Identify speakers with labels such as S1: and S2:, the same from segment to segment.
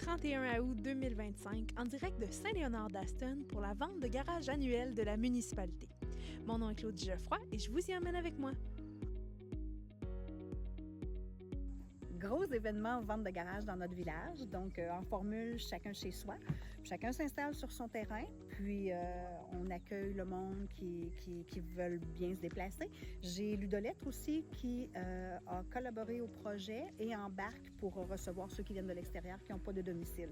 S1: 31 août 2025 en direct de Saint-Léonard-d'Aston pour la vente de garage annuelle de la municipalité. Mon nom est Claudie Geoffroy et je vous y emmène avec moi.
S2: Gros événement vente de garage dans notre village, donc en formule chacun chez soi. Chacun s'installe sur son terrain, puis on accueille le monde qui veulent bien se déplacer. J'ai Ludolettre aussi qui a collaboré au projet et embarque pour recevoir ceux qui viennent de l'extérieur qui n'ont pas de domicile.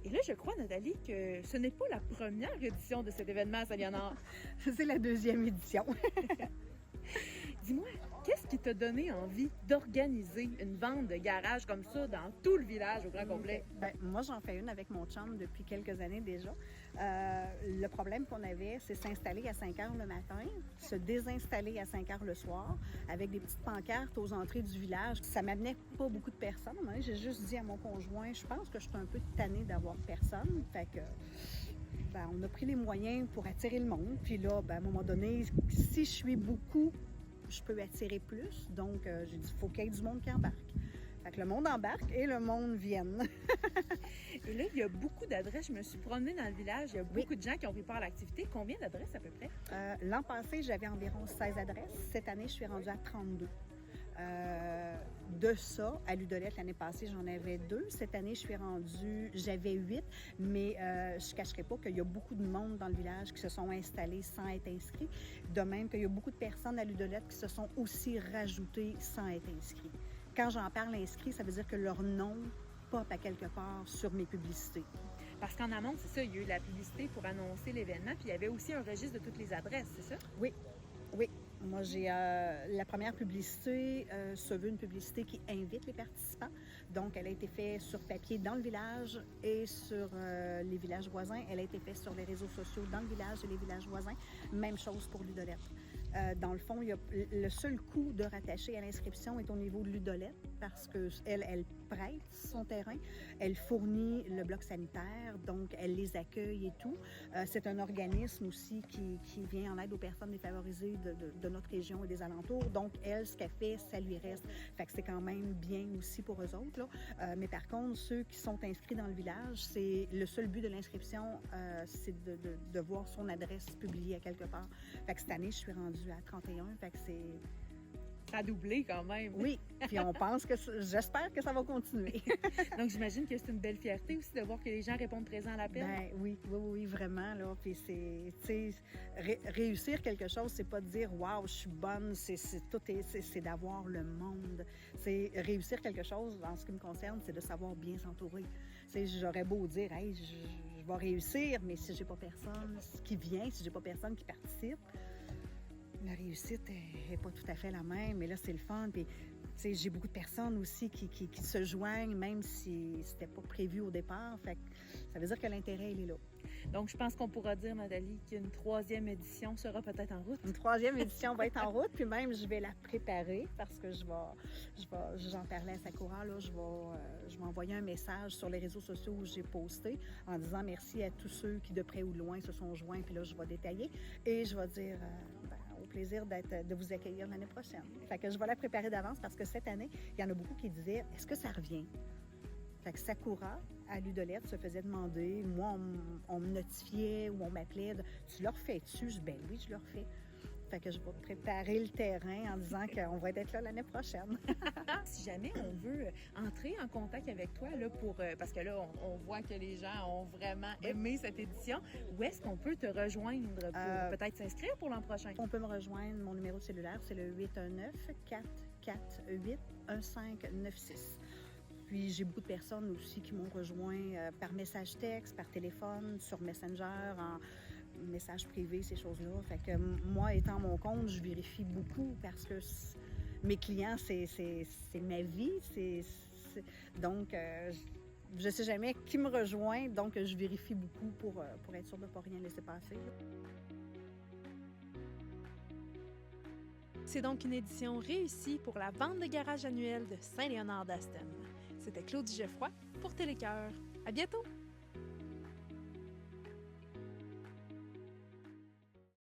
S1: Et là, je crois, Nathalie, que ce n'est pas la première édition de cet événement à Saint-Léonard.
S2: C'est la deuxième édition.
S1: Dis-moi, qu'est-ce qui t'a donné envie d'organiser une vente de garage comme ça dans tout le village au grand complet?
S2: Bien, moi, j'en fais une avec mon chum depuis quelques années déjà. Le problème qu'on avait, c'est s'installer à 5 heures le matin, se désinstaller à 5 heures le soir, avec des petites pancartes aux entrées du village. Ça m'amenait pas beaucoup de personnes. À un moment donné, j'ai juste dit à mon conjoint, je pense que je suis un peu tannée d'avoir personne. Fait que... Bien, on a pris les moyens pour attirer le monde. Puis là, bien, à un moment donné, si je suis beaucoup, je peux attirer plus. Donc, j'ai dit, il faut qu'il y ait du monde qui embarque. Fait que le monde embarque et le monde vienne.
S1: Et là, il y a beaucoup d'adresses. Je me suis promenée dans le village. Il y a beaucoup de gens qui ont pris part à l'activité. Combien d'adresses à peu près?
S2: L'an passé, j'avais environ 16 adresses. Cette année, je suis rendue à 32. De ça, à Ludolettre, l'année passée, j'en avais 2. Cette année, j'avais 8, mais je ne cacherai pas qu'il y a beaucoup de monde dans le village qui se sont installés sans être inscrits. De même qu'il y a beaucoup de personnes à Ludolettre qui se sont aussi rajoutées sans être inscrits. Quand j'en parle inscrits, ça veut dire que leur nom pop à quelque part sur mes publicités.
S1: Parce qu'en amont, c'est ça, il y a eu la publicité pour annoncer l'événement, puis il y avait aussi un registre de toutes les adresses, c'est ça?
S2: Oui. Moi, j'ai la première publicité se veut une publicité qui invite les participants. Donc, elle a été faite sur papier dans le village et sur les villages voisins. Elle a été faite sur les réseaux sociaux dans le village et les villages voisins. Même chose pour Ludolettre. Dans le fond, le seul coût de rattacher à l'inscription est au niveau de Ludolettre parce qu'elle prête son terrain, elle fournit le bloc sanitaire, donc elle les accueille et tout. C'est un organisme aussi qui vient en aide aux personnes défavorisées de notre région et des alentours. Donc, elle, ce qu'elle fait, ça lui reste. Fait que c'est quand même bien aussi pour eux autres, là. Mais par contre, ceux qui sont inscrits dans le village, c'est le seul but de l'inscription, c'est de voir son adresse publiée à quelque part. Fait que cette année, je suis rendue à 31. Fait que c'est...
S1: Ça a doublé quand même.
S2: Oui, puis on pense que j'espère que ça va continuer.
S1: Donc, j'imagine que c'est une belle fierté aussi de voir que les gens répondent présents à l'appel.
S2: Ben oui, vraiment, là. Puis c'est, tu sais, réussir quelque chose, c'est pas de dire « Wow, je suis bonne », c'est d'avoir le monde. C'est réussir quelque chose, en ce qui me concerne, c'est de savoir bien s'entourer. Tu sais, j'aurais beau dire « Hey, je vais réussir », mais si j'ai pas personne qui vient, si j'ai pas personne qui participe, la réussite n'est pas tout à fait la même, mais là, c'est le fun. Puis, tu sais, j'ai beaucoup de personnes aussi qui se joignent, même si c'était pas prévu au départ. Fait que ça veut dire que l'intérêt, il est là.
S1: Donc, je pense qu'on pourra dire, Nathalie, qu'une 3e édition sera peut-être en route.
S2: Une 3e édition va être en route, puis même, je vais la préparer parce que j'en parlais à Sakura, là, je vais envoyer un message sur les réseaux sociaux où j'ai posté en disant merci à tous ceux qui, de près ou de loin, se sont joints, puis là, je vais détailler. Et je vais dire... au plaisir de vous accueillir l'année prochaine. Fait que je vais la préparer d'avance parce que cette année, il y en a beaucoup qui disaient « Est-ce que ça revient? » Fait que Sakura, à Ludolettre, se faisait demander. Moi, on me notifiait ou on m'appelait « Tu le refais-tu? » Je dis « Ben oui, je le refais. » Fait que je vais préparer le terrain en disant qu'on va être là l'année prochaine.
S1: Si jamais on veut entrer en contact avec toi, là, parce que là, on voit que les gens ont vraiment aimé cette édition, où est-ce qu'on peut te rejoindre pour peut-être s'inscrire pour l'an prochain?
S2: On peut me rejoindre, mon numéro de cellulaire, c'est le 819-448-1596. Puis j'ai beaucoup de personnes aussi qui m'ont rejoint par message texte, par téléphone, sur Messenger, en message privé, ces choses-là. Fait que moi, étant mon compte, je vérifie beaucoup parce que mes clients, c'est ma vie. Donc, je ne sais jamais qui me rejoint, donc je vérifie beaucoup pour être sûre de ne pas rien laisser passer, là.
S1: C'est donc une édition réussie pour la vente de garage annuelle de Saint-Léonard-d'Aston. C'était Claudie Geoffroy pour Télécœur. À bientôt!